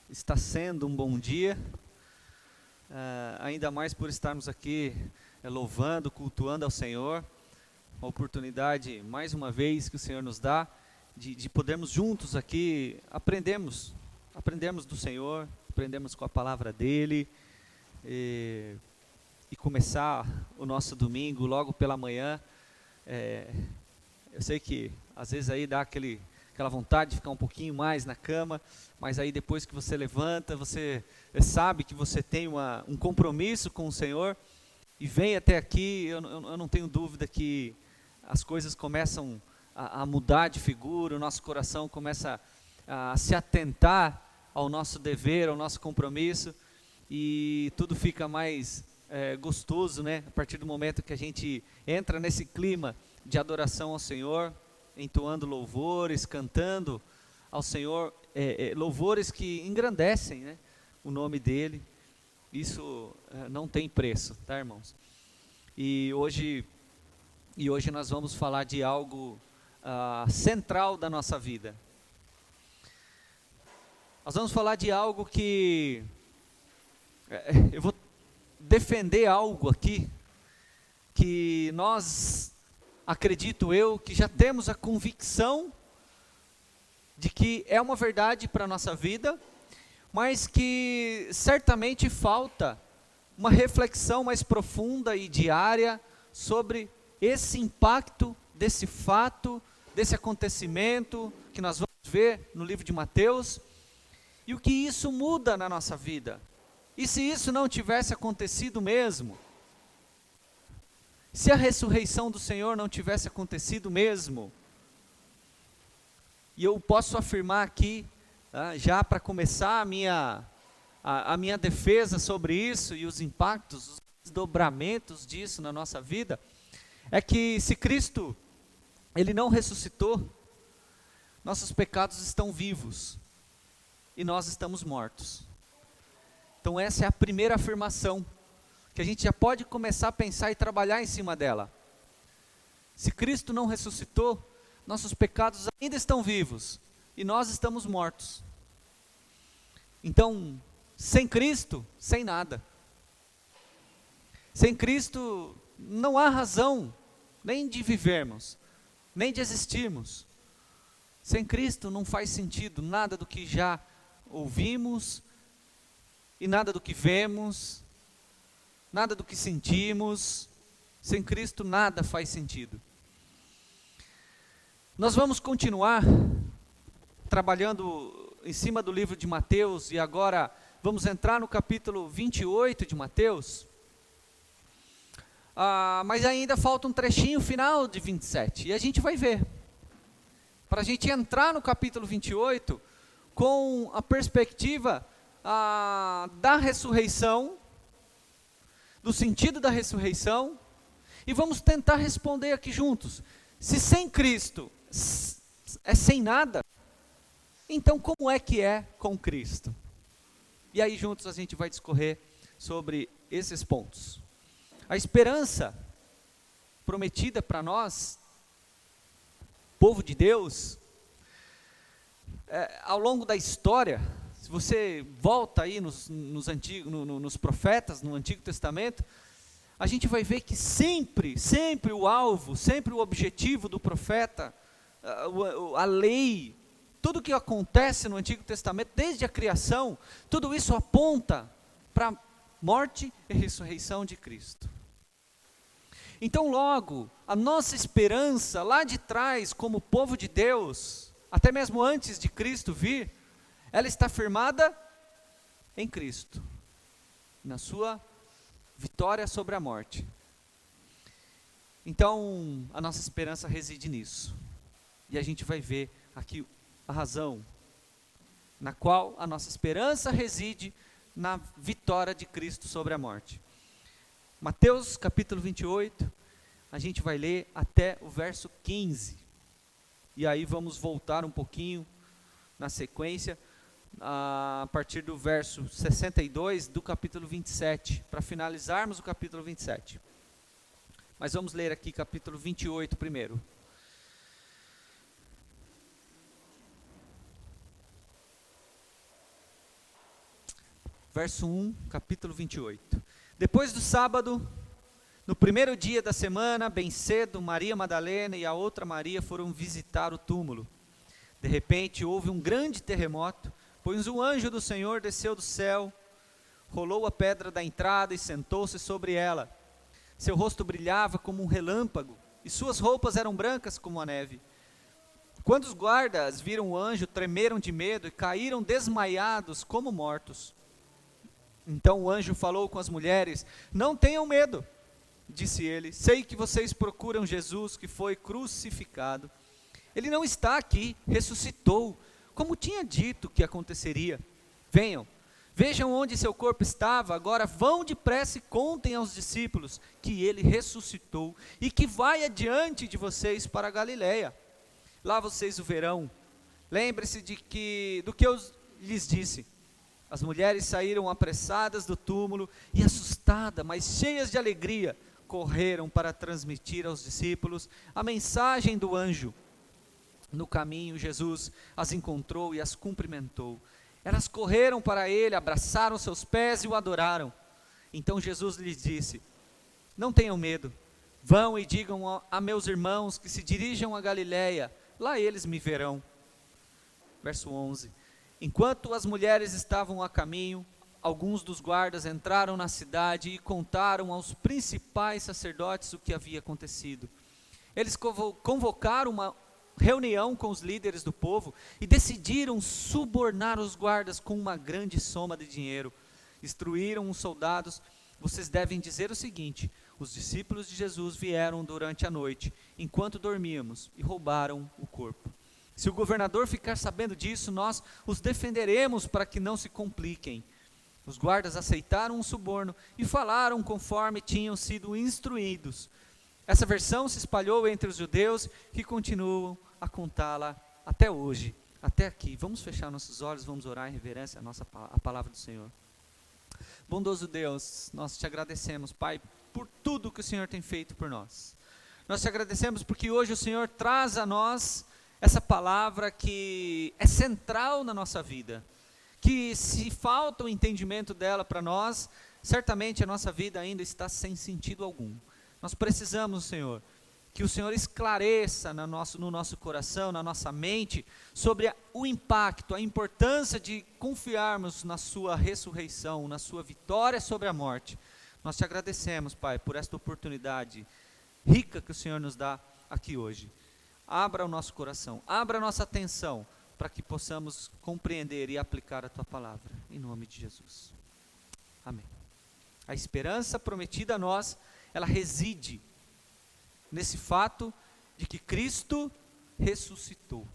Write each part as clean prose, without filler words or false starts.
está sendo um bom dia, ainda mais por estarmos aqui louvando, cultuando ao Senhor, uma oportunidade mais uma vez que o Senhor nos dá de podermos juntos aqui aprendermos do Senhor, aprendermos com a palavra dEle e começar o nosso domingo logo pela manhã. Eu sei que às vezes aí dá aquela vontade de ficar um pouquinho mais na cama, mas aí depois que você levanta, você sabe que você tem um compromisso com o Senhor e vem até aqui. Eu não tenho dúvida que as coisas começam a mudar de figura, o nosso coração começa a se atentar ao nosso dever, ao nosso compromisso, e tudo fica mais gostoso, né? A partir do momento que a gente entra nesse clima de adoração ao Senhor, entoando louvores, cantando ao Senhor, louvores que engrandecem, né, o nome dEle. Isso não tem preço, tá, irmãos? E hoje nós vamos falar de algo central da nossa vida. Nós vamos falar de algo que eu vou defender algo aqui que nós, acredito eu, que já temos a convicção de que é uma verdade para a nossa vida, mas que certamente falta uma reflexão mais profunda e diária sobre esse impacto desse fato, desse acontecimento que nós vamos ver no livro de Mateus, e o que isso muda na nossa vida. E se isso não tivesse acontecido mesmo? Se a ressurreição do Senhor não tivesse acontecido mesmo? E eu posso afirmar aqui, já para começar a minha defesa sobre isso e os impactos, os desdobramentos disso na nossa vida, é que se Cristo, Ele não ressuscitou, nossos pecados estão vivos e nós estamos mortos. Então essa é a primeira afirmação, que a gente já pode começar a pensar e trabalhar em cima dela. Se Cristo não ressuscitou, nossos pecados ainda estão vivos e nós estamos mortos. Então, sem Cristo, sem nada. Sem Cristo não há razão nem de vivermos, nem de existirmos. Sem Cristo não faz sentido nada do que já ouvimos e nada do que vemos, nada do que sentimos. Sem Cristo nada faz sentido. Nós vamos continuar trabalhando em cima do livro de Mateus, e agora vamos entrar no capítulo 28 de Mateus, mas ainda falta um trechinho final de 27, e a gente vai ver, para a gente entrar no capítulo 28, com a perspectiva da ressurreição, do sentido da ressurreição, e vamos tentar responder aqui juntos. Se sem Cristo é sem nada, então como é que é com Cristo? E aí juntos a gente vai discorrer sobre esses pontos. A esperança prometida para nós, povo de Deus, ao longo da história, se você volta aí nos profetas, no Antigo Testamento, a gente vai ver que sempre o alvo, sempre o objetivo do profeta, a lei, tudo que acontece no Antigo Testamento, desde a criação, tudo isso aponta para a morte e ressurreição de Cristo. Então logo, a nossa esperança lá de trás, como povo de Deus, até mesmo antes de Cristo vir, ela está firmada em Cristo, na sua vitória sobre a morte. Então, a nossa esperança reside nisso. E a gente vai ver aqui a razão na qual a nossa esperança reside na vitória de Cristo sobre a morte. Mateus capítulo 28, a gente vai ler até o verso 15. E aí vamos voltar um pouquinho na sequência, a partir do verso 62 do capítulo 27, para finalizarmos o capítulo 27. Mas vamos ler aqui capítulo 28 primeiro. verso 1, capítulo 28. Depois do sábado, no primeiro dia da semana, bem cedo, Maria Madalena e a outra Maria foram visitar o túmulo. De repente houve um grande terremoto, pois o anjo do Senhor desceu do céu, rolou a pedra da entrada e sentou-se sobre ela. Seu rosto brilhava como um relâmpago, e suas roupas eram brancas como a neve. Quando os guardas viram o anjo, tremeram de medo e caíram desmaiados como mortos. Então o anjo falou com as mulheres: não tenham medo, disse ele, sei que vocês procuram Jesus que foi crucificado. Ele não está aqui, ressuscitou, como tinha dito que aconteceria. Venham, vejam onde seu corpo estava, agora vão depressa e contem aos discípulos que ele ressuscitou e que vai adiante de vocês para a Galileia. Lá vocês o verão. Lembre-se do que eu lhes disse. As mulheres saíram apressadas do túmulo e assustadas, mas cheias de alegria, correram para transmitir aos discípulos a mensagem do anjo. No caminho, Jesus as encontrou e as cumprimentou. Elas correram para ele, abraçaram seus pés e o adoraram. Então Jesus lhes disse: não tenham medo, vão e digam a meus irmãos que se dirijam a Galileia, lá eles me verão. Verso 11. Enquanto as mulheres estavam a caminho, alguns dos guardas entraram na cidade e contaram aos principais sacerdotes o que havia acontecido. Eles convocaram uma reunião com os líderes do povo e decidiram subornar os guardas com uma grande soma de dinheiro. Instruíram os soldados: vocês devem dizer o seguinte: os discípulos de Jesus vieram durante a noite, enquanto dormíamos, e roubaram o corpo. Se o governador ficar sabendo disso, nós os defenderemos para que não se compliquem. Os guardas aceitaram o suborno e falaram conforme tinham sido instruídos. Essa versão se espalhou entre os judeus, que continuam a contá-la até hoje, até aqui. Vamos fechar nossos olhos, vamos orar em reverência à palavra do Senhor. Bondoso Deus, nós te agradecemos, Pai, por tudo que o Senhor tem feito por nós. Nós te agradecemos porque hoje o Senhor traz a nós essa palavra que é central na nossa vida, que se falta o entendimento dela para nós, certamente a nossa vida ainda está sem sentido algum. Nós precisamos, Senhor, que o Senhor esclareça no nosso coração, na nossa mente, sobre o impacto, a importância de confiarmos na sua ressurreição, na sua vitória sobre a morte. Nós te agradecemos, Pai, por esta oportunidade rica que o Senhor nos dá aqui hoje. Abra o nosso coração, abra a nossa atenção, para que possamos compreender e aplicar a Tua palavra, em nome de Jesus. Amém. A esperança prometida a nós, ela reside nesse fato de que Cristo ressuscitou.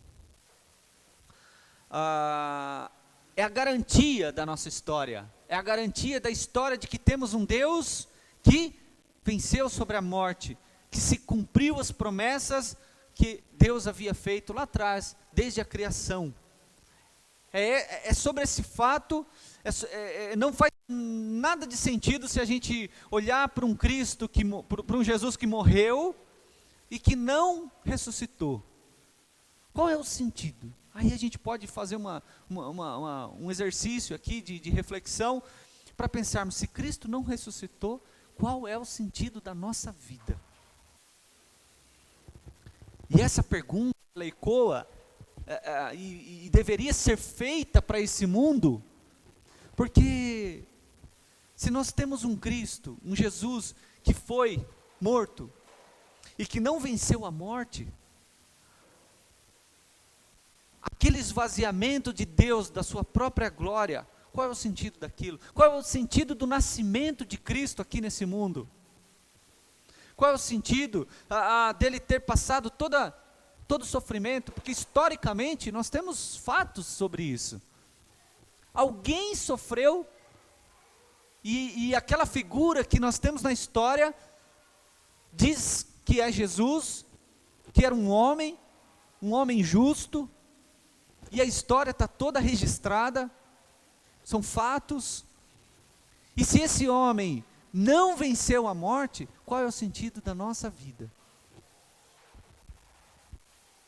É a garantia da nossa história, é a garantia da história de que temos um Deus que venceu sobre a morte, que se cumpriu as promessas que Deus havia feito lá atrás, desde a criação. É sobre esse fato, não faz nada de sentido se a gente olhar para um Cristo, para um Jesus que morreu e que não ressuscitou. Qual é o sentido? Aí a gente pode fazer um exercício aqui de reflexão, para pensarmos: se Cristo não ressuscitou, qual é o sentido da nossa vida? E essa pergunta, ela ecoa e deveria ser feita para esse mundo, porque se nós temos um Cristo, um Jesus que foi morto e que não venceu a morte, aquele esvaziamento de Deus, da sua própria glória, qual é o sentido daquilo? Qual é o sentido do nascimento de Cristo aqui nesse mundo? Qual é o sentido dele ter passado todo o sofrimento? Porque historicamente nós temos fatos sobre isso. Alguém sofreu, e aquela figura que nós temos na história diz que é Jesus, que era um homem justo, e a história está toda registrada, são fatos. E se esse homem não venceu a morte, qual é o sentido da nossa vida?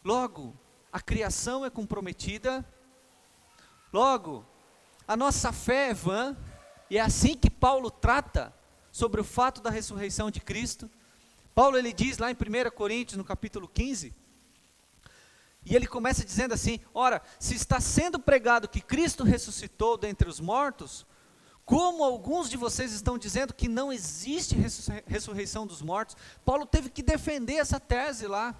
Logo, a criação é comprometida, logo, a nossa fé é vã, E é assim que Paulo trata sobre o fato da ressurreição de Cristo. Paulo ele diz lá em 1 Coríntios, no capítulo 15, e ele começa dizendo assim: ora, se está sendo pregado que Cristo ressuscitou dentre os mortos, como alguns de vocês estão dizendo que não existe ressurreição dos mortos? Paulo teve que defender essa tese lá.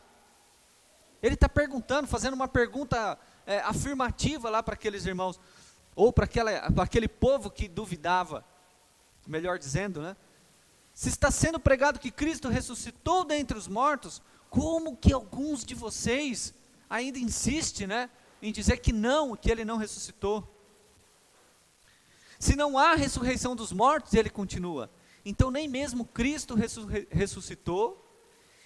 Ele está perguntando, fazendo uma pergunta afirmativa lá para aqueles irmãos, ou para aquele povo que duvidava, melhor dizendo, né? Se está sendo pregado que Cristo ressuscitou dentre os mortos, como que alguns de vocês ainda insistem, né, em dizer que ele não ressuscitou? Se não há ressurreição dos mortos, ele continua, então nem mesmo Cristo ressuscitou,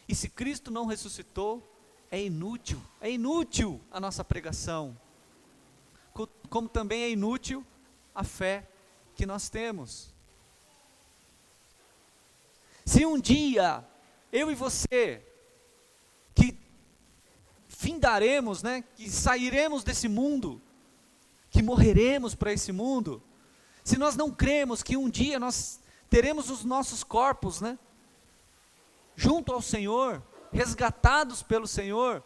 e se Cristo não ressuscitou, é inútil a nossa pregação, como também é inútil a fé que nós temos. Se um dia, eu e você, que findaremos, né, que sairemos desse mundo, que morreremos para esse mundo, se nós não cremos que um dia nós teremos os nossos corpos, né, junto ao Senhor, resgatados pelo Senhor,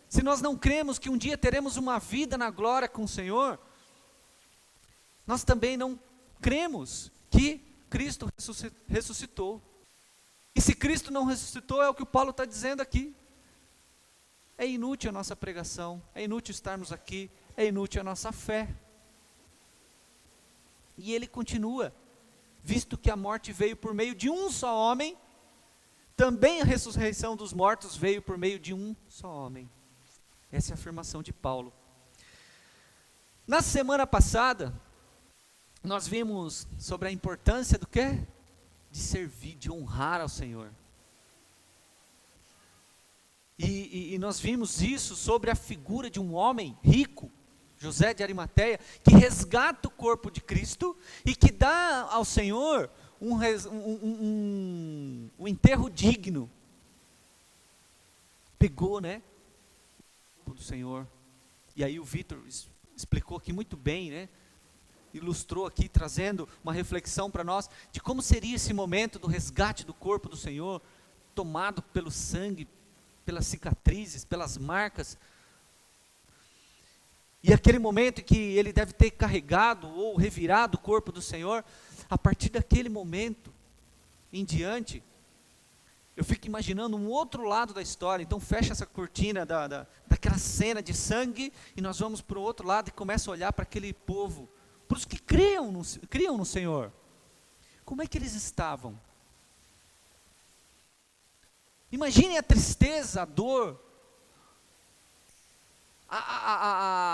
se nós não cremos que um dia teremos uma vida na glória com o Senhor, nós também não cremos que Cristo ressuscitou. E se Cristo não ressuscitou, é o que o Paulo está dizendo aqui. É inútil a nossa pregação, é inútil estarmos aqui, é inútil a nossa fé. E ele continua: visto que a morte veio por meio de um só homem, também a ressurreição dos mortos veio por meio de um só homem. Essa é a afirmação de Paulo. Na semana passada, nós vimos sobre a importância do quê? De servir, de honrar ao Senhor. E nós vimos isso sobre a figura de um homem rico, José de Arimateia, que resgata o corpo de Cristo e que dá ao Senhor um enterro digno. Pegou, né, o corpo do Senhor. E aí o Vitor explicou aqui muito bem, né, ilustrou aqui, trazendo uma reflexão para nós, de como seria esse momento do resgate do corpo do Senhor, tomado pelo sangue, pelas cicatrizes, pelas marcas, e aquele momento em que ele deve ter carregado ou revirado o corpo do Senhor. A partir daquele momento em diante, eu fico imaginando um outro lado da história. Então fecha essa cortina daquela cena de sangue, e nós vamos para o outro lado e começa a olhar para aquele povo, para os que criam no Senhor. Como é que eles estavam? Imagine a tristeza, a dor,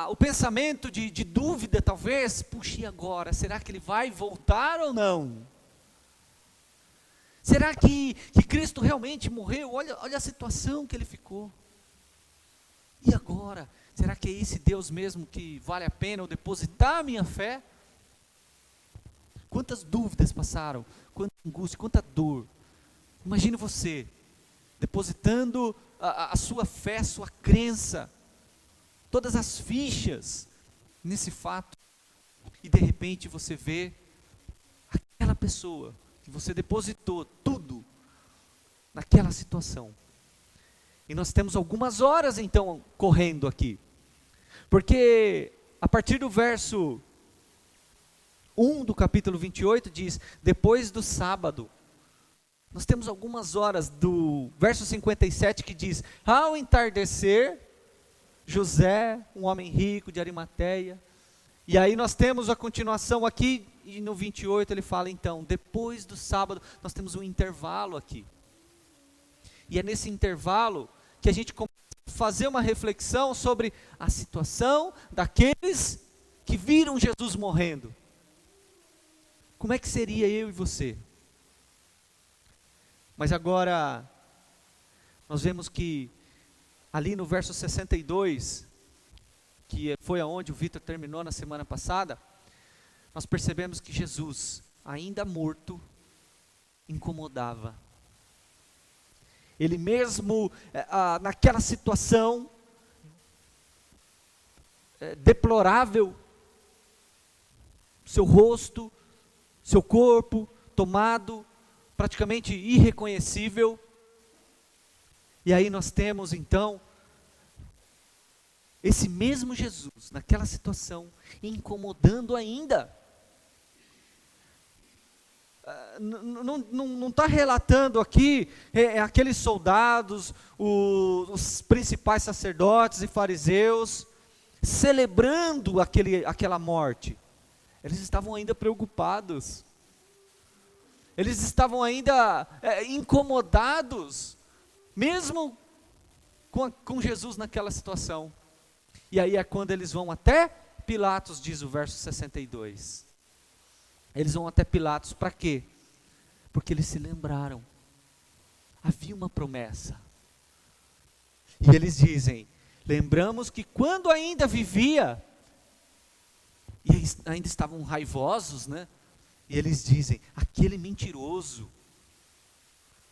o pensamento de dúvida talvez. Puxa, e agora? Será que ele vai voltar ou não? Será que Cristo realmente morreu? Olha a situação que ele ficou. E agora? Será que é esse Deus mesmo que vale a pena eu depositar a minha fé? Quantas dúvidas passaram, quanta angústia, quanta dor. Imagine você depositando a sua fé, a sua crença, todas as fichas nesse fato, e de repente você vê aquela pessoa que você depositou tudo naquela situação. E nós temos algumas horas então correndo aqui, porque a partir do verso 1 do capítulo 28 diz: depois do sábado. Nós temos algumas horas do verso 57 que diz: ao entardecer, José, um homem rico de Arimateia. E aí nós temos a continuação aqui, e no 28 ele fala então, depois do sábado, nós temos um intervalo aqui. E é nesse intervalo que a gente começa a fazer uma reflexão sobre a situação daqueles que viram Jesus morrendo. Como é que seria eu e você? Mas agora, nós vemos que ali no verso 62, que foi aonde o Vitor terminou na semana passada, nós percebemos que Jesus, ainda morto, incomodava. Ele mesmo, naquela situação deplorável, seu rosto seu corpo tomado, praticamente irreconhecível. E aí nós temos então esse mesmo Jesus, naquela situação, incomodando ainda. Não está relatando aqui aqueles soldados, os principais sacerdotes e fariseus, celebrando aquela morte. Eles estavam ainda preocupados. Eles estavam ainda incomodados, mesmo com Jesus naquela situação. E aí é quando eles vão até Pilatos, diz o verso 62. Eles vão até Pilatos para quê? Porque eles se lembraram. Havia uma promessa. E eles dizem, lembramos que quando ainda vivia, e ainda estavam raivosos, né? E eles dizem, aquele mentiroso.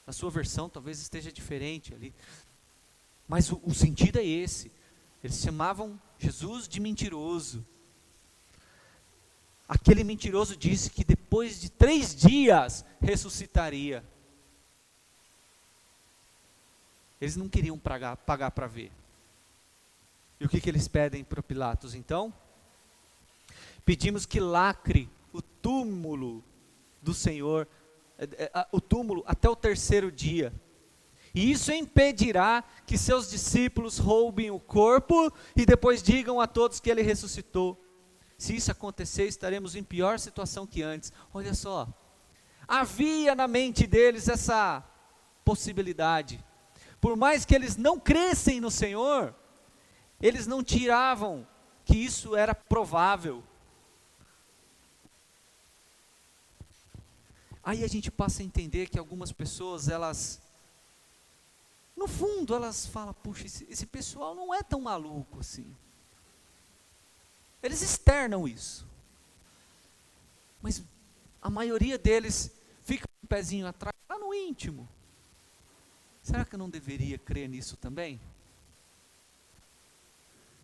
Na sua versão talvez esteja diferente ali. Mas o sentido é esse. Eles chamavam Jesus de mentiroso. Aquele mentiroso disse que depois de 3 dias ressuscitaria. Eles não queriam pagar para ver. E o que eles pedem para Pilatos então? Pedimos que lacre o túmulo do Senhor, o túmulo até o 3º dia. E isso impedirá que seus discípulos roubem o corpo e depois digam a todos que ele ressuscitou. Se isso acontecer, estaremos em pior situação que antes. Olha só, havia na mente deles essa possibilidade. Por mais que eles não crescem no Senhor, eles não tiravam que isso era provável. Aí a gente passa a entender que algumas pessoas, elas, no fundo, elas falam, puxa, esse pessoal não é tão maluco assim. Eles externam isso. Mas a maioria deles fica um pezinho atrás, lá no íntimo. Será que eu não deveria crer nisso também?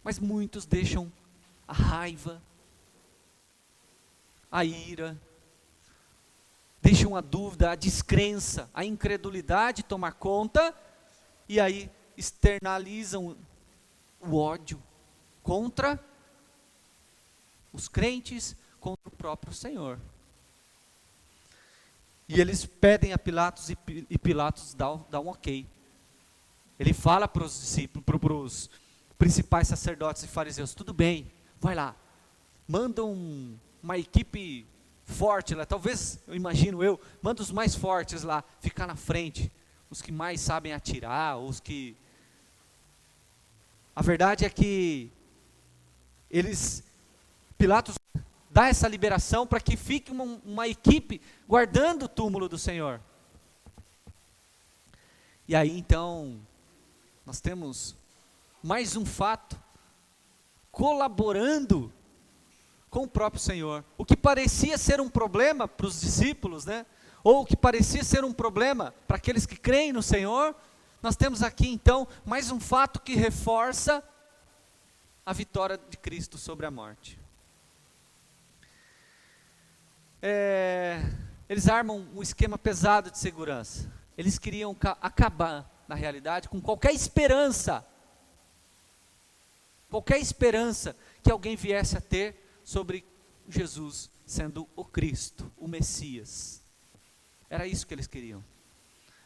Mas muitos deixam a raiva, a ira, deixam a dúvida, a descrença, a incredulidade tomar conta, e aí externalizam o ódio contra os crentes, contra o próprio Senhor. E eles pedem a Pilatos, e Pilatos dá um ok. Ele fala para os discípulos, para os principais sacerdotes e fariseus, tudo bem, vai lá, manda uma equipe forte lá, talvez, manda os mais fortes lá, ficar na frente, os que mais sabem atirar, a verdade é que Pilatos dá essa liberação para que fique uma equipe guardando o túmulo do Senhor. E aí então, nós temos mais um fato colaborando com o próprio Senhor. O que parecia ser um problema para os discípulos, né? Ou o que parecia ser um problema para aqueles que creem no Senhor, nós temos aqui então mais um fato que reforça a vitória de Cristo sobre a morte. Eles armam um esquema pesado de segurança. Eles queriam acabar, na realidade, com qualquer esperança que alguém viesse a ter sobre Jesus sendo o Cristo, o Messias. Era isso que eles queriam.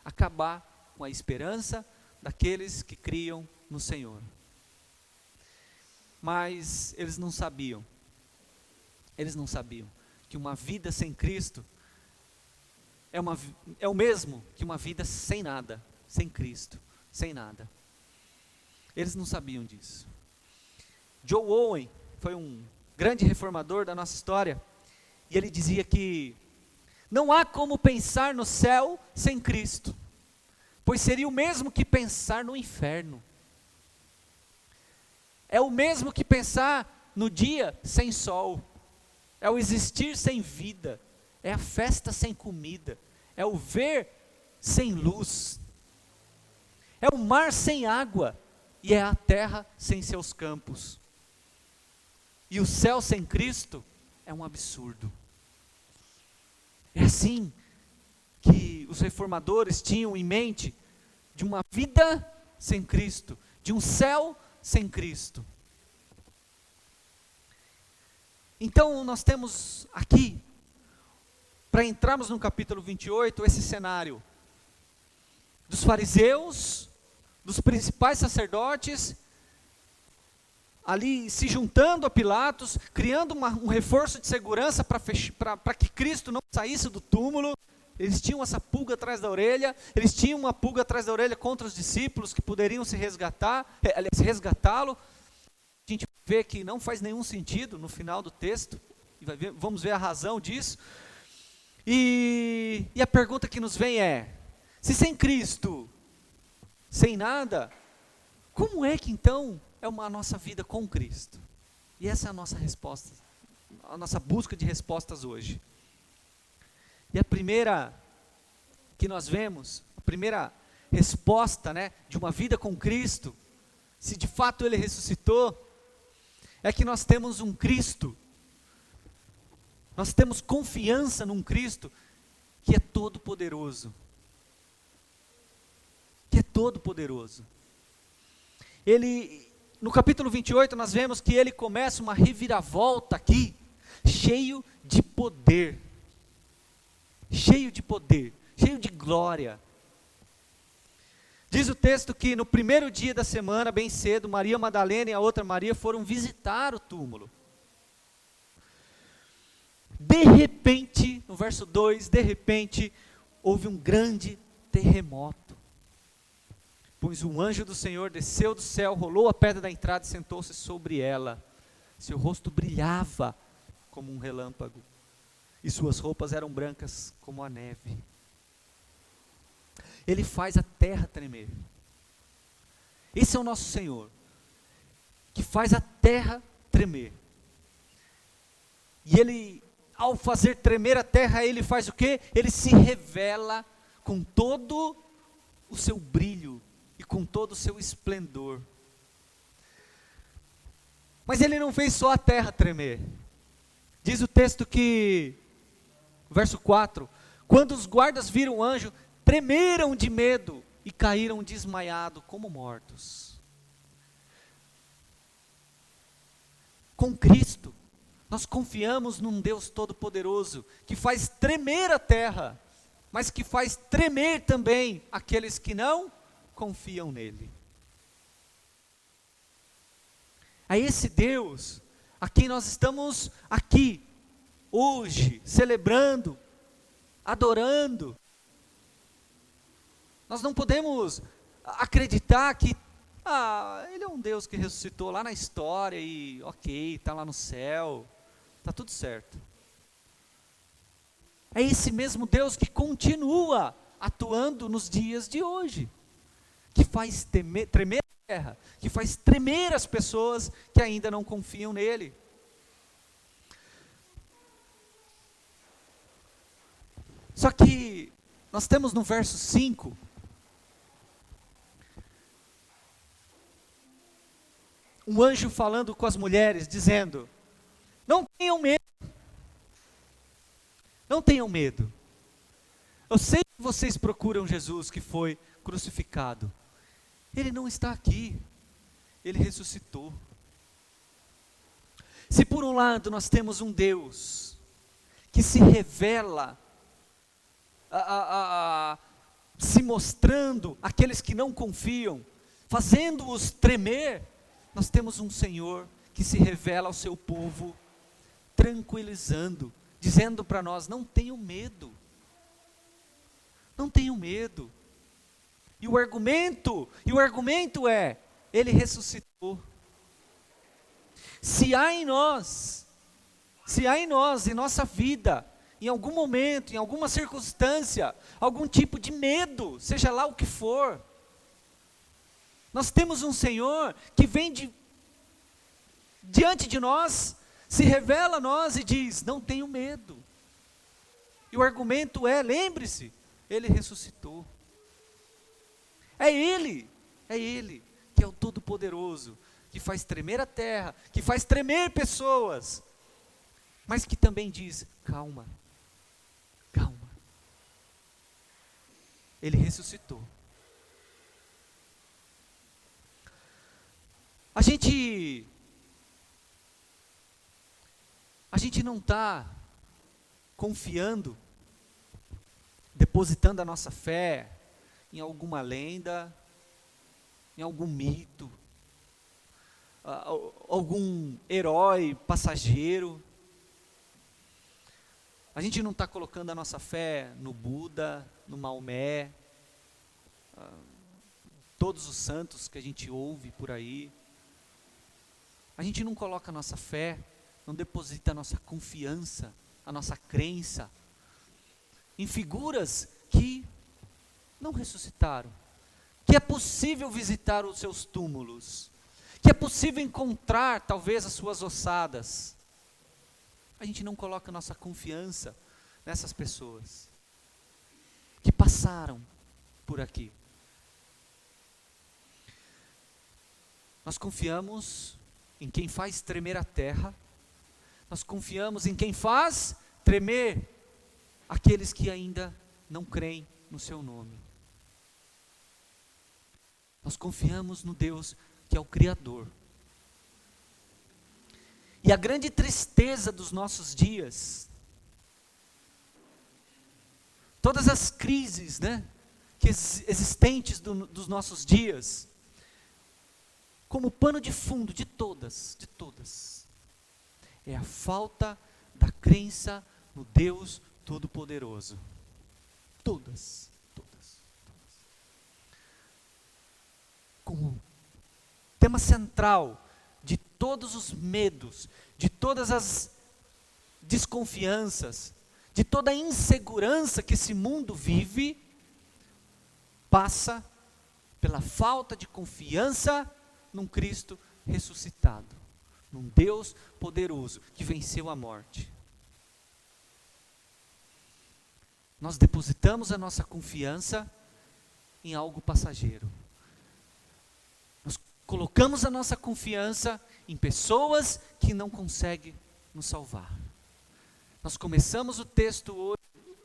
Acabar com a esperança daqueles que criam no Senhor. Mas eles não sabiam que uma vida sem Cristo é o mesmo que uma vida sem nada, sem Cristo, sem nada. Eles não sabiam disso. Joe Owen foi um grande reformador da nossa história, e ele dizia que não há como pensar no céu sem Cristo, pois seria o mesmo que pensar no inferno. É o mesmo que pensar no dia sem sol, é o existir sem vida, é a festa sem comida, é o ver sem luz, é o mar sem água, e é a terra sem seus campos. E o céu sem Cristo é um absurdo. É assim que os reformadores tinham em mente de uma vida sem Cristo, de um céu sem Cristo. Então nós temos aqui, para entrarmos no capítulo 28, esse cenário dos fariseus, dos principais sacerdotes, ali se juntando a Pilatos, criando um reforço de segurança para que Cristo não saísse do túmulo. Eles tinham essa pulga atrás da orelha, eles tinham uma pulga atrás da orelha contra os discípulos que poderiam se resgatá-lo. A gente vê que não faz nenhum sentido no final do texto, e vamos ver a razão disso. E a pergunta que nos vem é: se sem Cristo, sem nada, como é que então é a nossa vida com Cristo? E essa é a nossa resposta, a nossa busca de respostas hoje. E a primeira que nós vemos, a primeira resposta, de uma vida com Cristo, se de fato Ele ressuscitou, é que nós temos um Cristo, nós temos confiança num Cristo que é todo poderoso. Que é todo poderoso. Ele, no capítulo 28, nós vemos que ele começa uma reviravolta aqui, cheio de poder, cheio de glória. Diz o texto que no primeiro dia da semana, bem cedo, Maria Madalena e a outra Maria foram visitar o túmulo. De repente, no verso 2, de repente, houve um grande terremoto. Pois um anjo do Senhor desceu do céu, rolou a pedra da entrada e sentou-se sobre ela. Seu rosto brilhava como um relâmpago, e suas roupas eram brancas como a neve. Ele faz a terra tremer. Esse é o nosso Senhor, que faz a terra tremer. E ele, ao fazer tremer a terra, ele faz o quê? Ele se revela com todo o seu brilho e com todo o seu esplendor. Mas ele não fez só a terra tremer. Diz o texto que, verso 4, quando os guardas viram o anjo, tremeram de medo e caíram desmaiados como mortos. Com Cristo, nós confiamos num Deus Todo-Poderoso, que faz tremer a terra, mas que faz tremer também aqueles que não confiam nele. É esse Deus a quem nós estamos aqui, hoje, celebrando, adorando. Nós não podemos acreditar que, Ele é um Deus que ressuscitou lá na história e, ok, está lá no céu, está tudo certo. É esse mesmo Deus que continua atuando nos dias de hoje, que faz tremer a terra, que faz tremer as pessoas que ainda não confiam nele. Só que nós temos no verso 5, um anjo falando com as mulheres, dizendo: não tenham medo, não tenham medo. Eu sei que vocês procuram Jesus que foi crucificado. Ele não está aqui, Ele ressuscitou. Se por um lado nós temos um Deus que se revela, se mostrando àqueles que não confiam, fazendo-os tremer, nós temos um Senhor que se revela ao seu povo, tranquilizando, dizendo para nós: não tenham medo, não tenham medo. E o argumento é: Ele ressuscitou. Se há em nós, em nossa vida, em algum momento, em alguma circunstância, algum tipo de medo, seja lá o que for, nós temos um Senhor que vem diante de nós, se revela a nós e diz: não tenham medo. E o argumento é: lembre-se, Ele ressuscitou. É Ele que é o Todo-Poderoso, que faz tremer a terra, que faz tremer pessoas, mas que também diz: calma, calma. Ele ressuscitou. A gente não está confiando, depositando a nossa fé em alguma lenda, em algum mito, algum herói passageiro. A gente não está colocando a nossa fé no Buda, no Maomé, todos os santos que a gente ouve por aí. A gente não coloca a nossa fé, não deposita a nossa confiança, a nossa crença em figuras que não ressuscitaram, que é possível visitar os seus túmulos, que é possível encontrar talvez as suas ossadas. A gente não coloca a nossa confiança nessas pessoas que passaram por aqui. Nós confiamos em quem faz tremer a terra, nós confiamos em quem faz tremer aqueles que ainda não creem no seu nome. Nós confiamos no Deus que é o Criador. E a grande tristeza dos nossos dias, todas as crises, que existentes dos nossos dias, como pano de fundo de todas, é a falta da crença no Deus Todo-Poderoso. Todas. Como tema central de todos os medos, de todas as desconfianças, de toda a insegurança que esse mundo vive, passa pela falta de confiança num Cristo ressuscitado, num Deus poderoso que venceu a morte. Nós depositamos a nossa confiança em algo passageiro. Nós colocamos a nossa confiança em pessoas que não conseguem nos salvar. Nós começamos o texto hoje,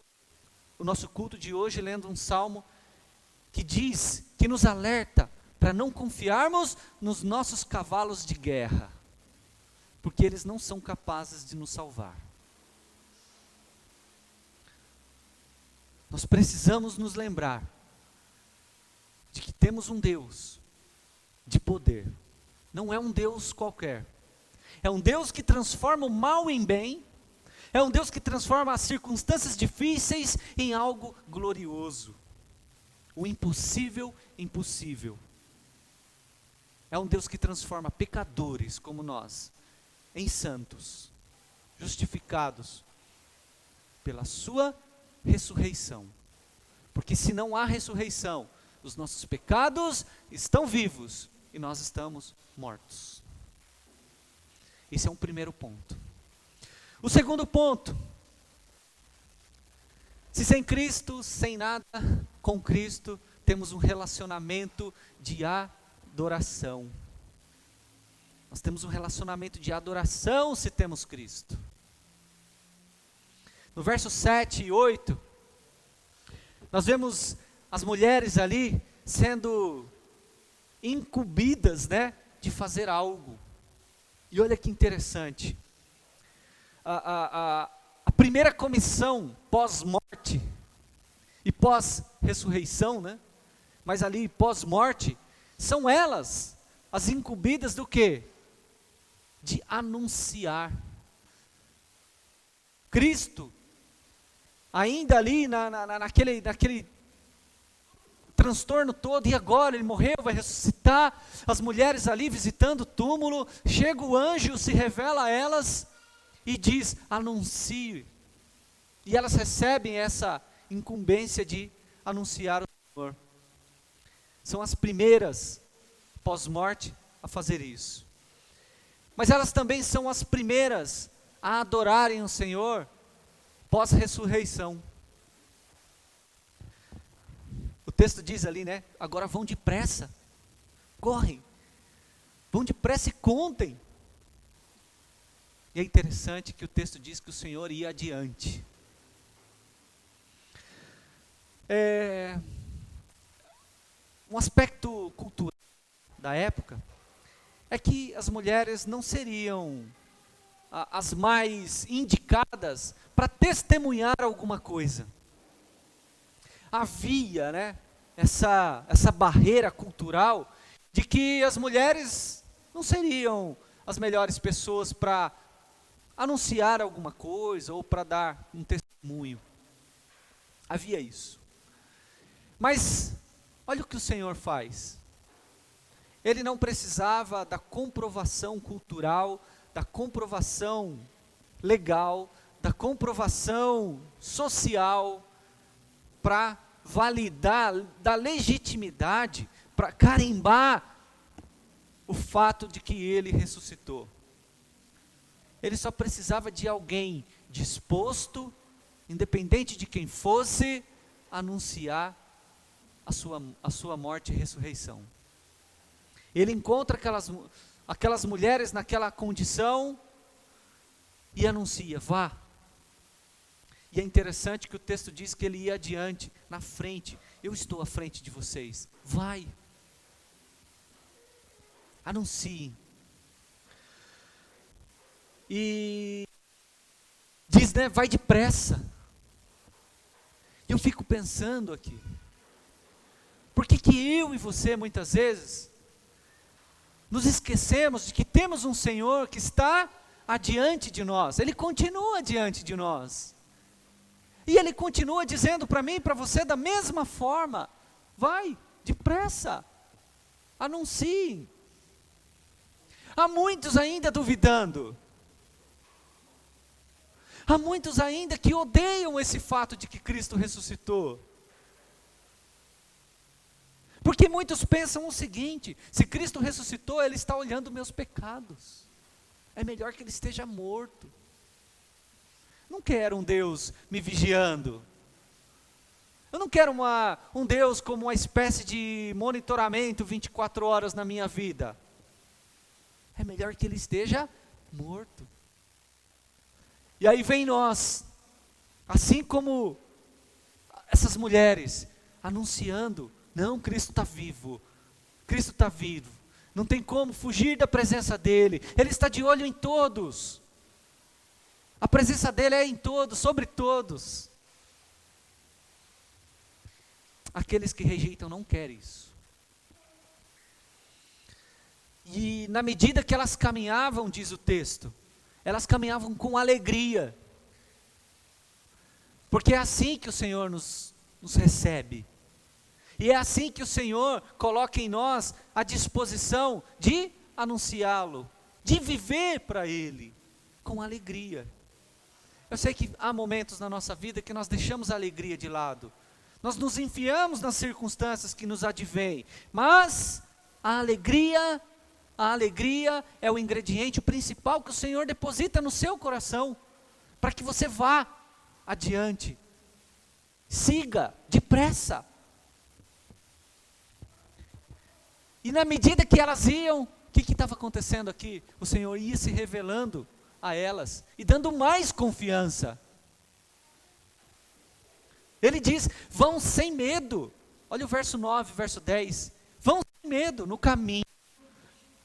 o nosso culto de hoje, lendo um salmo que diz, que nos alerta para não confiarmos nos nossos cavalos de guerra, porque eles não são capazes de nos salvar. Nós precisamos nos lembrar de que temos um Deus de poder. Não é um Deus qualquer. É um Deus que transforma o mal em bem. É um Deus que transforma as circunstâncias difíceis em algo glorioso. O impossível em possível. É um Deus que transforma pecadores como nós em santos, justificados pela sua ressurreição. Porque se não há ressurreição, os nossos pecados estão vivos e nós estamos mortos. Esse é um primeiro ponto. O segundo ponto: se sem Cristo, sem nada, com Cristo, temos um relacionamento de adoração. Nós temos um relacionamento de adoração se temos Cristo. No verso 7 e 8, nós vemos as mulheres ali sendo incumbidas, de fazer algo. E olha que interessante. A primeira comissão pós-morte e pós-ressurreição, mas ali pós-morte, são elas as incumbidas do quê? De anunciar Cristo, ainda ali naquele transtorno todo, e agora ele morreu, vai ressuscitar, as mulheres ali visitando o túmulo, chega o anjo, se revela a elas e diz, anuncie, e elas recebem essa incumbência de anunciar o Senhor. São as primeiras pós-morte a fazer isso, mas elas também são as primeiras a adorarem o Senhor pós-ressurreição. O texto diz ali, agora vão depressa, correm, vão depressa e contem. E é interessante que o texto diz que o Senhor ia adiante. um aspecto cultural da época é que as mulheres não seriam as mais indicadas para testemunhar alguma coisa. Havia, né, essa barreira cultural de que as mulheres não seriam as melhores pessoas para anunciar alguma coisa ou para dar um testemunho. Havia isso. Mas olha o que o Senhor faz. Ele não precisava da comprovação cultural, da comprovação legal, da comprovação social para validar, da legitimidade, para carimbar o fato de que ele ressuscitou. Ele só precisava de alguém disposto, independente de quem fosse, a anunciar a sua morte e ressurreição. Ele encontra aquelas mulheres naquela condição e anuncia, vá. E é interessante que o texto diz que ele ia adiante, na frente. Eu estou à frente de vocês. Vai. Anunciem. E diz, né, vai depressa. Eu fico pensando aqui. Por que eu e você, muitas vezes, nos esquecemos de que temos um Senhor que está adiante de nós. Ele continua adiante de nós. E Ele continua dizendo para mim e para você da mesma forma. Vai, depressa. Anunciem. Há muitos ainda duvidando. Há muitos ainda que odeiam esse fato de que Cristo ressuscitou. Porque muitos pensam o seguinte: se Cristo ressuscitou, Ele está olhando meus pecados. É melhor que Ele esteja morto. Não quero um Deus me vigiando. Eu não quero um Deus como uma espécie de monitoramento 24 horas na minha vida. É melhor que Ele esteja morto. E aí vem nós, assim como essas mulheres, anunciando, não, Cristo está vivo, Cristo está vivo, não tem como fugir da presença dEle, Ele está de olho em todos, a presença dEle é em todos, sobre todos. Aqueles que rejeitam não querem isso. E na medida que elas caminhavam, diz o texto, elas caminhavam com alegria, porque é assim que o Senhor nos recebe, e é assim que o Senhor coloca em nós a disposição de anunciá-lo, de viver para Ele, com alegria. Eu sei que há momentos na nossa vida que nós deixamos a alegria de lado, nós nos enfiamos nas circunstâncias que nos advêm, mas a alegria é o ingrediente principal que o Senhor deposita no seu coração, para que você vá adiante, siga depressa. E na medida que elas iam, o que estava acontecendo aqui? O Senhor ia se revelando a elas, e dando mais confiança. Ele diz, vão sem medo, olha o verso 9, verso 10, vão sem medo no caminho.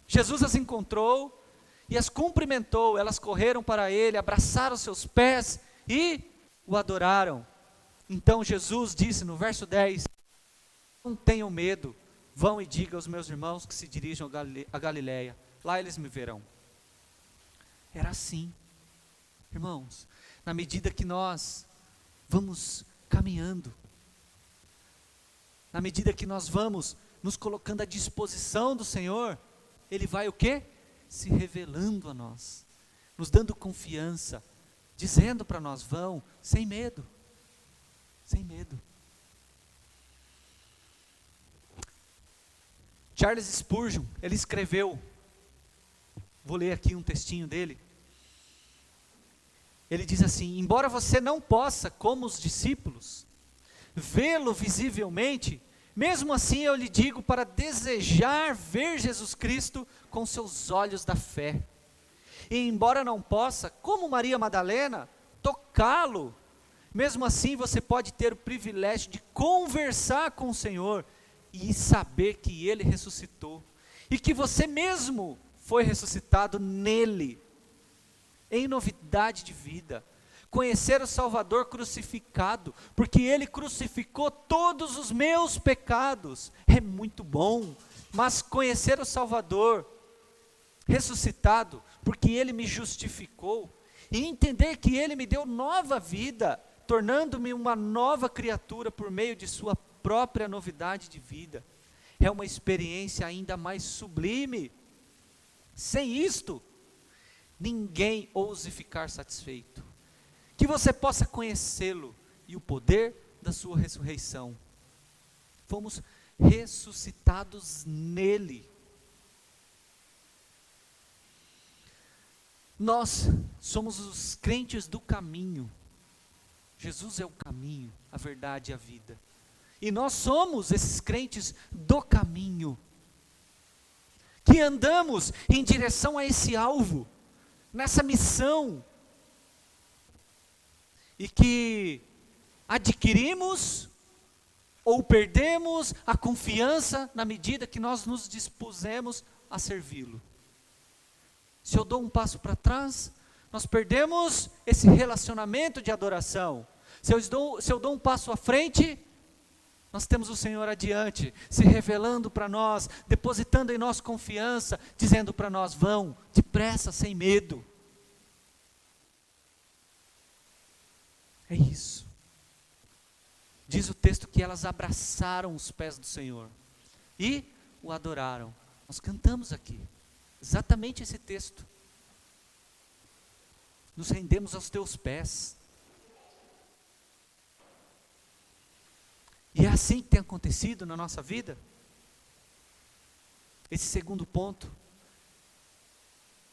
Jesus as encontrou e as cumprimentou, elas correram para Ele, abraçaram seus pés e o adoraram. Então Jesus disse no verso 10, não tenham medo, vão e digam aos meus irmãos que se dirijam a Galileia, lá eles me verão. Era assim, irmãos, na medida que nós vamos caminhando, na medida que nós vamos nos colocando à disposição do Senhor, Ele vai o quê? Se revelando a nós, nos dando confiança, dizendo para nós, vão, sem medo, sem medo. Charles Spurgeon, ele escreveu, vou ler aqui um textinho dele, ele diz assim, embora você não possa, como os discípulos, vê-lo visivelmente, mesmo assim eu lhe digo para desejar ver Jesus Cristo com seus olhos da fé. E embora não possa, como Maria Madalena, tocá-lo, mesmo assim você pode ter o privilégio de conversar com o Senhor e saber que Ele ressuscitou, e que você mesmo foi ressuscitado nele, em novidade de vida. Conhecer o Salvador crucificado, porque Ele crucificou todos os meus pecados, é muito bom. Mas conhecer o Salvador ressuscitado, porque Ele me justificou, e entender que Ele me deu nova vida, tornando-me uma nova criatura por meio de sua própria novidade de vida, é uma experiência ainda mais sublime. Sem isto, ninguém ouse ficar satisfeito. Que você possa conhecê-lo e o poder da sua ressurreição. Fomos ressuscitados nele. Nós somos os crentes do caminho. Jesus é o caminho, a verdade e a vida. E nós somos esses crentes do caminho, que andamos em direção a esse alvo, nessa missão, e que adquirimos ou perdemos a confiança na medida que nós nos dispusemos a servi-lo. Se eu dou um passo para trás, nós perdemos esse relacionamento de adoração. Se eu dou um passo à frente, nós temos o Senhor adiante, se revelando para nós, depositando em nós confiança, dizendo para nós: vão, depressa, sem medo. É isso. Diz o texto que elas abraçaram os pés do Senhor e o adoraram. Nós cantamos aqui, exatamente esse texto. Nos rendemos aos teus pés. E é assim que tem acontecido na nossa vida. Esse segundo ponto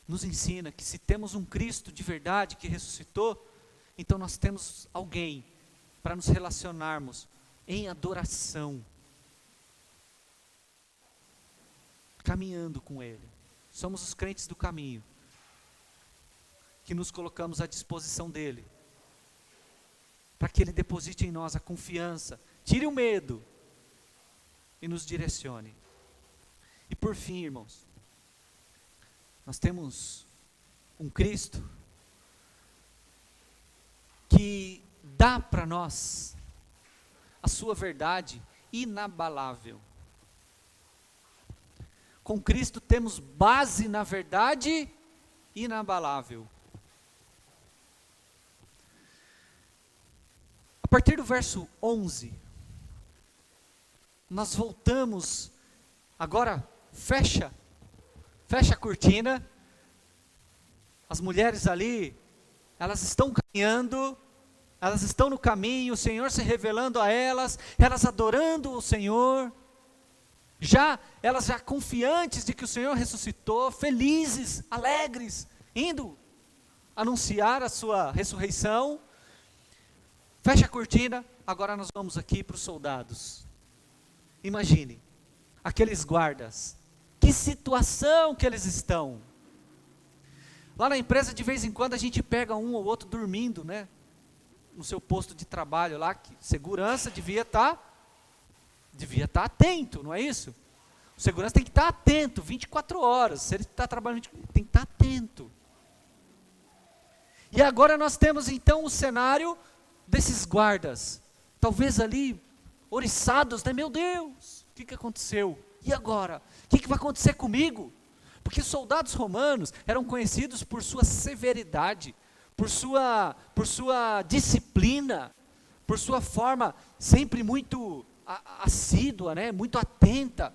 nos ensina que se temos um Cristo de verdade que ressuscitou, então nós temos alguém para nos relacionarmos em adoração, caminhando com Ele. Somos os crentes do caminho, que nos colocamos à disposição dEle, para que Ele deposite em nós a confiança, tire o medo e nos direcione. E por fim, irmãos, nós temos um Cristo que dá para nós a sua verdade inabalável. Com Cristo temos base na verdade inabalável. A partir do verso 11, nós voltamos, agora fecha a cortina, as mulheres ali, elas estão caminhando, elas estão no caminho, o Senhor se revelando a elas adorando o Senhor, elas já confiantes de que o Senhor ressuscitou, felizes, alegres, indo anunciar a sua ressurreição. Fecha a cortina, agora nós vamos aqui para os soldados. Imagine, aqueles guardas, que situação que eles estão. Lá na empresa, de vez em quando, a gente pega um ou outro dormindo, né? No seu posto de trabalho lá, que segurança devia estar atento, não é isso? O segurança tem que estar atento, 24 horas, se ele está trabalhando, tem que estar atento. E agora nós temos então o cenário desses guardas, talvez ali, oriçados, né? Meu Deus, o que aconteceu? E agora? O que vai acontecer comigo? Porque os soldados romanos eram conhecidos por sua severidade, por sua disciplina, por sua forma sempre muito assídua, né? Muito atenta.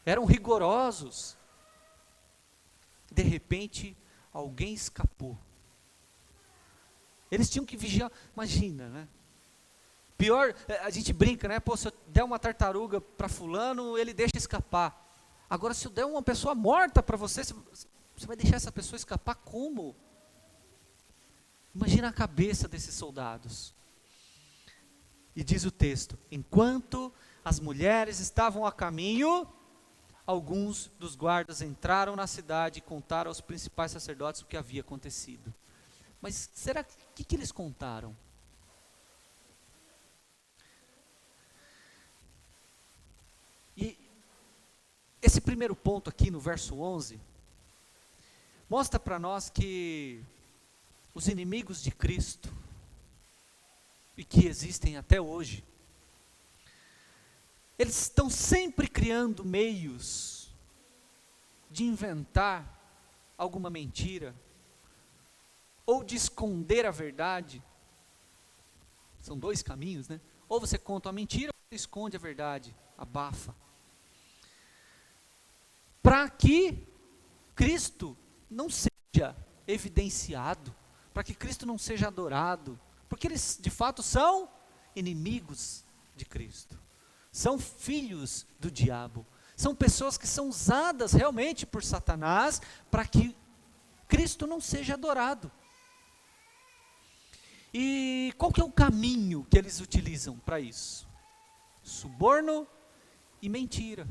Eram rigorosos. De repente, alguém escapou. Eles tinham que vigiar, imagina, né? Pior, a gente brinca, né? Pô, se eu der uma tartaruga para fulano, ele deixa escapar. Agora, se eu der uma pessoa morta para você, você vai deixar essa pessoa escapar como? Imagina a cabeça desses soldados. E diz o texto: enquanto as mulheres estavam a caminho, alguns dos guardas entraram na cidade e contaram aos principais sacerdotes o que havia acontecido. Mas será que eles contaram? E esse primeiro ponto aqui no verso 11, mostra para nós que os inimigos de Cristo, e que existem até hoje, eles estão sempre criando meios de inventar alguma mentira, ou de esconder a verdade. São dois caminhos, né? Ou você conta uma mentira, ou você esconde a verdade, abafa. Para que Cristo não seja evidenciado, para que Cristo não seja adorado, porque eles de fato são inimigos de Cristo, são filhos do diabo, são pessoas que são usadas realmente por Satanás para que Cristo não seja adorado. E qual que é o caminho que eles utilizam para isso? Suborno e mentira.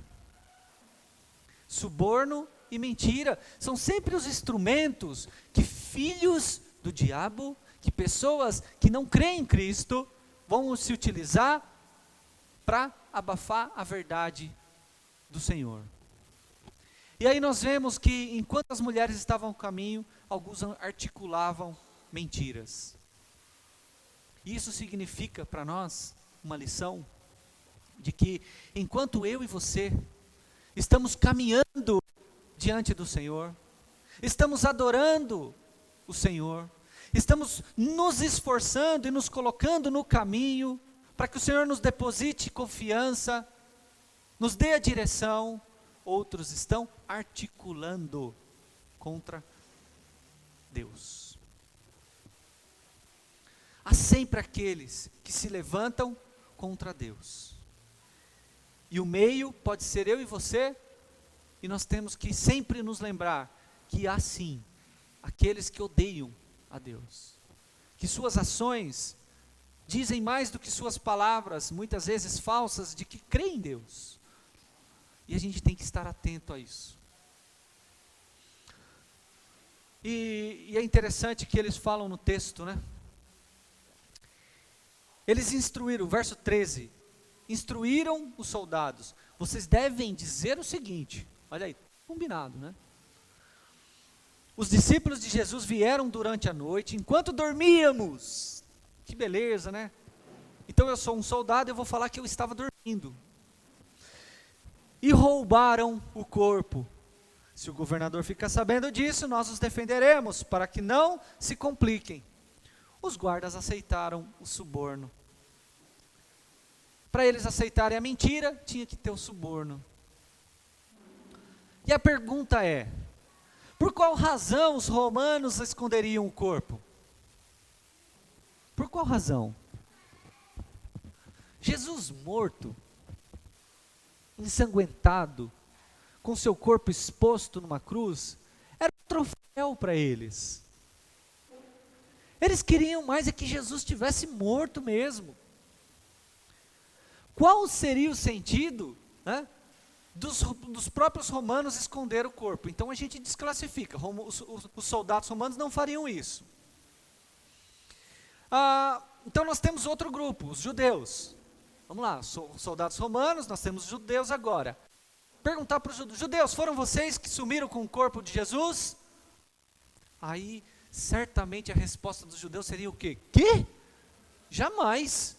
Suborno e mentira são sempre os instrumentos que filhos do diabo, que pessoas que não creem em Cristo vão se utilizar para abafar a verdade do Senhor. E aí nós vemos que enquanto as mulheres estavam no caminho, alguns articulavam mentiras. Isso significa para nós uma lição de que enquanto eu e você estamos caminhando diante do Senhor, estamos adorando o Senhor, estamos nos esforçando e nos colocando no caminho para que o Senhor nos deposite confiança, nos dê a direção, outros estão articulando contra Deus. Há sempre aqueles que se levantam contra Deus. E o meio pode ser eu e você, e nós temos que sempre nos lembrar que há sim aqueles que odeiam a Deus, que suas ações dizem mais do que suas palavras, muitas vezes falsas, de que creem em Deus. E a gente tem que estar atento a isso. E é interessante que eles falam no texto, né? Eles instruíram, verso 13, instruíram os soldados, vocês devem dizer o seguinte, olha aí, combinado, né? Os discípulos de Jesus vieram durante a noite, enquanto dormíamos, que beleza, né? Então eu sou um soldado, eu vou falar que eu estava dormindo, e roubaram o corpo. Se o governador ficar sabendo disso, nós os defenderemos, para que não se compliquem. Os guardas aceitaram o suborno. Para eles aceitarem a mentira, tinha que ter o suborno. E a pergunta é, por qual razão os romanos esconderiam o corpo? Por qual razão? Jesus morto, ensanguentado, com seu corpo exposto numa cruz, era um troféu para eles. Eles queriam mais é que Jesus estivesse morto mesmo. Qual seria o sentido, né, dos próprios romanos esconder o corpo? Então a gente desclassifica, os soldados romanos não fariam isso. Então nós temos outro grupo, os judeus. Vamos lá, soldados romanos, nós temos judeus agora. Perguntar para os judeus, foram vocês que sumiram com o corpo de Jesus? Aí, certamente a resposta dos judeus seria o quê? Que? Jamais.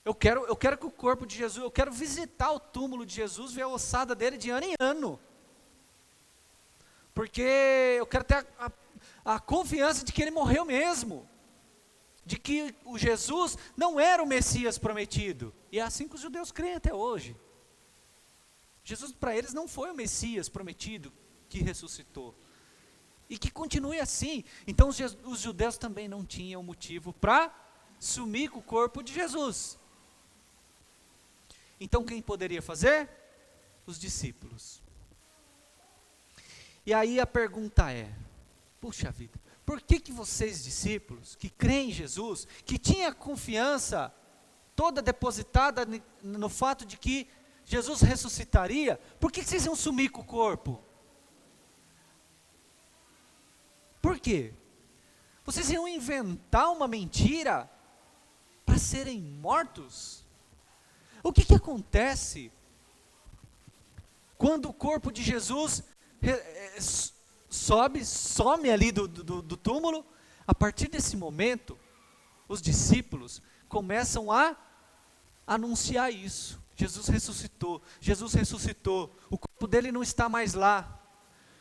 Eu quero que o corpo de Jesus, eu quero visitar o túmulo de Jesus, ver a ossada dele de ano em ano. Porque eu quero ter a confiança de que ele morreu mesmo. De que o Jesus não era o Messias prometido. E é assim que os judeus creem até hoje. Jesus para eles não foi o Messias prometido que ressuscitou. E que continue assim. Então os judeus também não tinham motivo para sumir com o corpo de Jesus. Então quem poderia fazer? Os discípulos. E aí a pergunta é, puxa vida, por que vocês discípulos, que creem em Jesus, que tinham confiança toda depositada no fato de que Jesus ressuscitaria, por que vocês iam sumir com o corpo? Por quê? Vocês iam inventar uma mentira para serem mortos? O que acontece Quando o corpo de Jesus some ali do túmulo, a partir desse momento, os discípulos começam a anunciar isso. Jesus ressuscitou, Jesus ressuscitou, o corpo dele não está mais lá.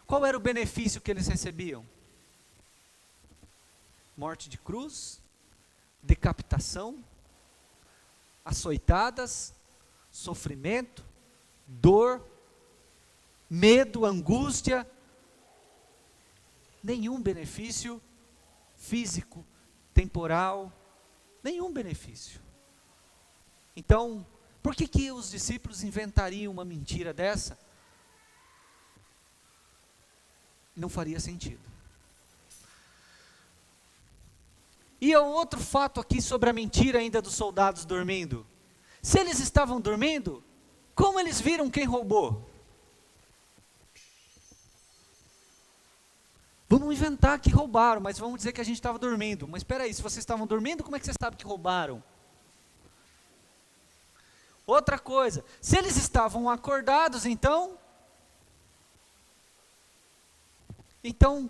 Qual era o benefício que eles recebiam? Morte de cruz, decapitação, açoitadas, sofrimento, dor, medo, angústia. Nenhum benefício físico, temporal, nenhum benefício. Então, por que os discípulos inventariam uma mentira dessa? Não faria sentido. E o outro fato aqui sobre a mentira ainda dos soldados dormindo. Se eles estavam dormindo, como eles viram quem roubou? Vamos inventar que roubaram, mas vamos dizer que a gente estava dormindo. Mas espera aí, se vocês estavam dormindo, como é que você sabe que roubaram? Outra coisa, se eles estavam acordados, então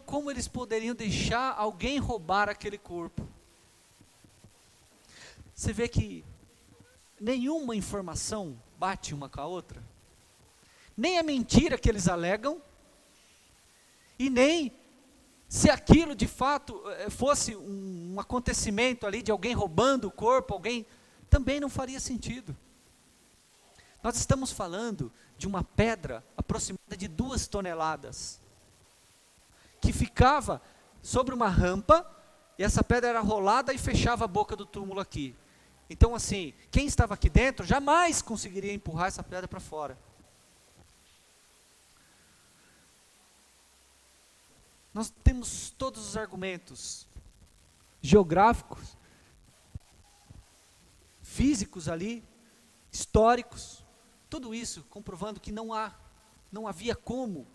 como eles poderiam deixar alguém roubar aquele corpo? Você vê que nenhuma informação bate uma com a outra. Nem a mentira que eles alegam, e nem se aquilo de fato fosse um acontecimento ali de alguém roubando o corpo, também não faria sentido. Nós estamos falando de uma pedra aproximada de 2 toneladas, que ficava sobre uma rampa, e essa pedra era rolada e fechava a boca do túmulo aqui. Então assim, quem estava aqui dentro jamais conseguiria empurrar essa pedra para fora. Nós temos todos os argumentos geográficos, físicos ali, históricos, tudo isso comprovando que não havia como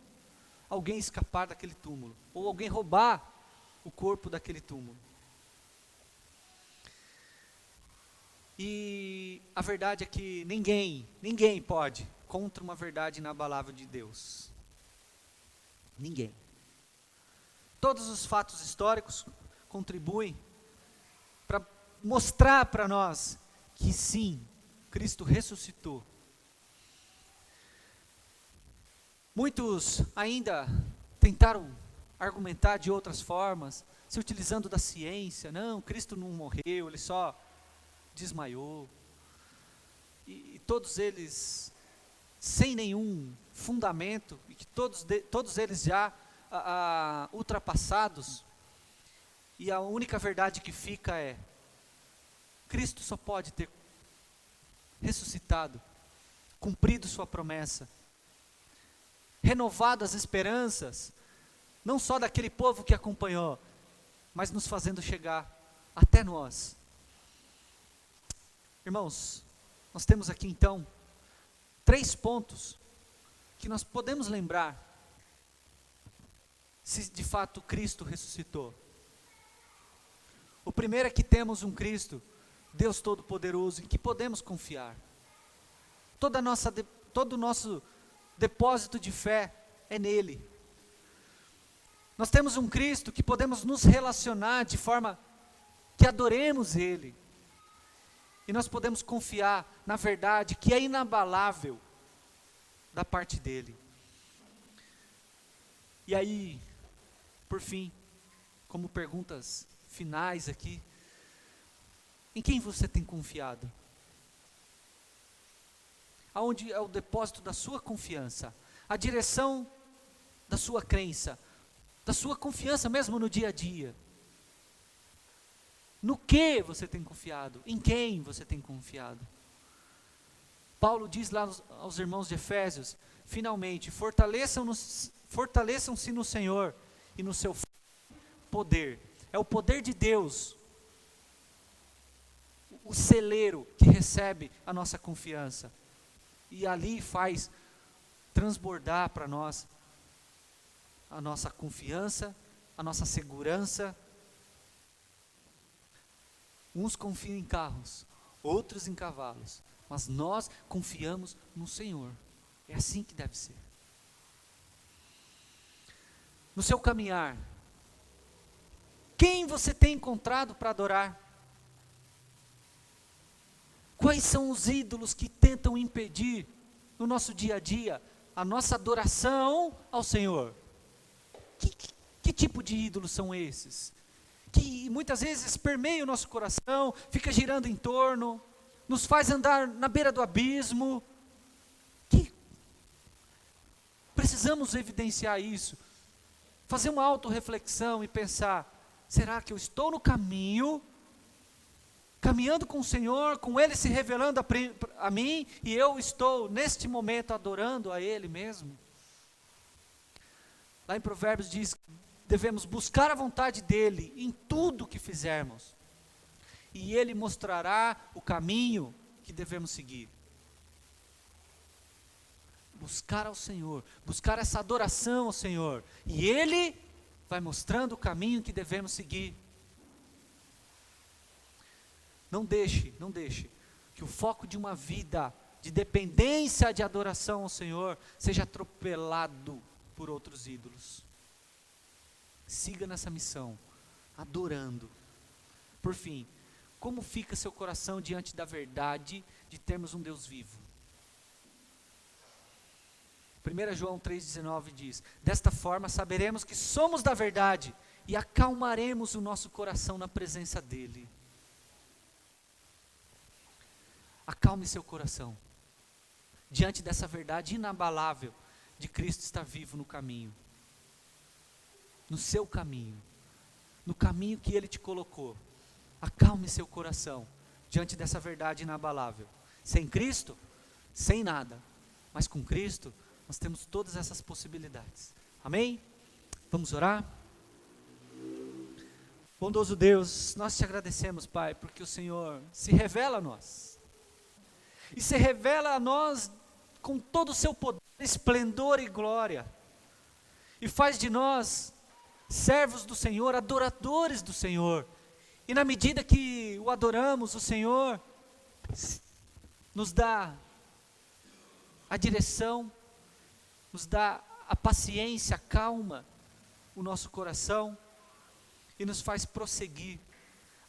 alguém escapar daquele túmulo, ou alguém roubar o corpo daquele túmulo. E a verdade é que ninguém pode contra uma verdade inabalável de Deus. Ninguém. Todos os fatos históricos contribuem para mostrar para nós que sim, Cristo ressuscitou. Muitos ainda tentaram argumentar de outras formas, se utilizando da ciência. Não, Cristo não morreu, ele só desmaiou. E todos eles sem nenhum fundamento, e que todos eles já ultrapassados. E a única verdade que fica é: Cristo só pode ter ressuscitado, cumprido sua promessa, renovado as esperanças, não só daquele povo que acompanhou, mas nos fazendo chegar até nós. Irmãos, nós temos aqui então 3 pontos que nós podemos lembrar se de fato Cristo ressuscitou. O primeiro é que temos um Cristo, Deus Todo-Poderoso, em que podemos confiar. Todo o nosso depósito de fé é nele. Nós temos um Cristo que podemos nos relacionar de forma que adoremos Ele. E nós podemos confiar na verdade que é inabalável da parte dele. E aí, por fim, como perguntas finais aqui, em quem você tem confiado? Aonde é o depósito da sua confiança? A direção da sua crença, da sua confiança mesmo no dia a dia? No que você tem confiado? Em quem você tem confiado? Paulo diz lá aos irmãos de Efésios: finalmente, fortaleçam-se no Senhor e no seu poder. É o poder de Deus, o celeiro que recebe a nossa confiança, e ali faz transbordar para nós a nossa confiança, a nossa segurança. Uns confiam em carros, outros em cavalos, mas nós confiamos no Senhor. É assim que deve ser. no seu caminhar? Quem você tem encontrado para adorar? Quais são os ídolos que tentam impedir no nosso dia a dia a nossa adoração ao Senhor? Que tipo de ídolos são esses? Que muitas vezes permeia o nosso coração, fica girando em torno, nos faz andar na beira do abismo. Precisamos evidenciar isso, fazer uma autorreflexão e pensar: será que eu estou no caminho, caminhando com o Senhor, com Ele se revelando a mim, e eu estou neste momento adorando a Ele mesmo? Lá em Provérbios diz que devemos buscar a vontade dEle em tudo que fizermos, e Ele mostrará o caminho que devemos seguir. Buscar ao Senhor, buscar essa adoração ao Senhor, e Ele vai mostrando o caminho que devemos seguir. Não deixe que o foco de uma vida de dependência de adoração ao Senhor seja atropelado por outros ídolos. Siga nessa missão, adorando. Por fim, como fica seu coração diante da verdade de termos um Deus vivo? 1 João 3,19 diz: desta forma saberemos que somos da verdade e acalmaremos o nosso coração na presença dEle. Acalme seu coração diante dessa verdade inabalável de Cristo estar vivo no caminho, no seu caminho, no caminho que Ele te colocou. Acalme seu coração diante dessa verdade inabalável. Sem Cristo, sem nada, mas com Cristo nós temos todas essas possibilidades. Amém? Vamos orar? Bondoso Deus, nós te agradecemos, Pai, porque o Senhor se revela a nós. E se revela a nós com todo o seu poder, esplendor e glória. E faz de nós servos do Senhor, adoradores do Senhor. E na medida que o adoramos, o Senhor nos dá a direção, nos dá a paciência, calma o nosso coração e nos faz prosseguir,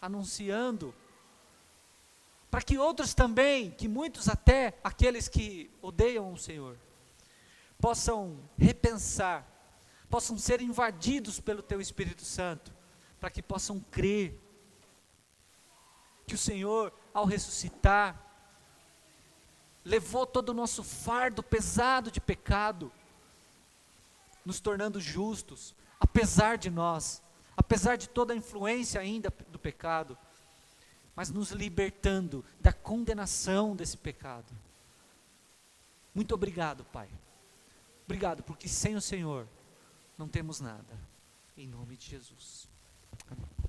anunciando, para que outros também, que muitos até aqueles que odeiam o Senhor, possam repensar, possam ser invadidos pelo Teu Espírito Santo, para que possam crer que o Senhor, ao ressuscitar, levou todo o nosso fardo pesado de pecado, nos tornando justos, apesar de nós, apesar de toda a influência ainda do pecado, mas nos libertando da condenação desse pecado. Muito obrigado, Pai. Obrigado, porque sem o Senhor não temos nada. Em nome de Jesus. Amém.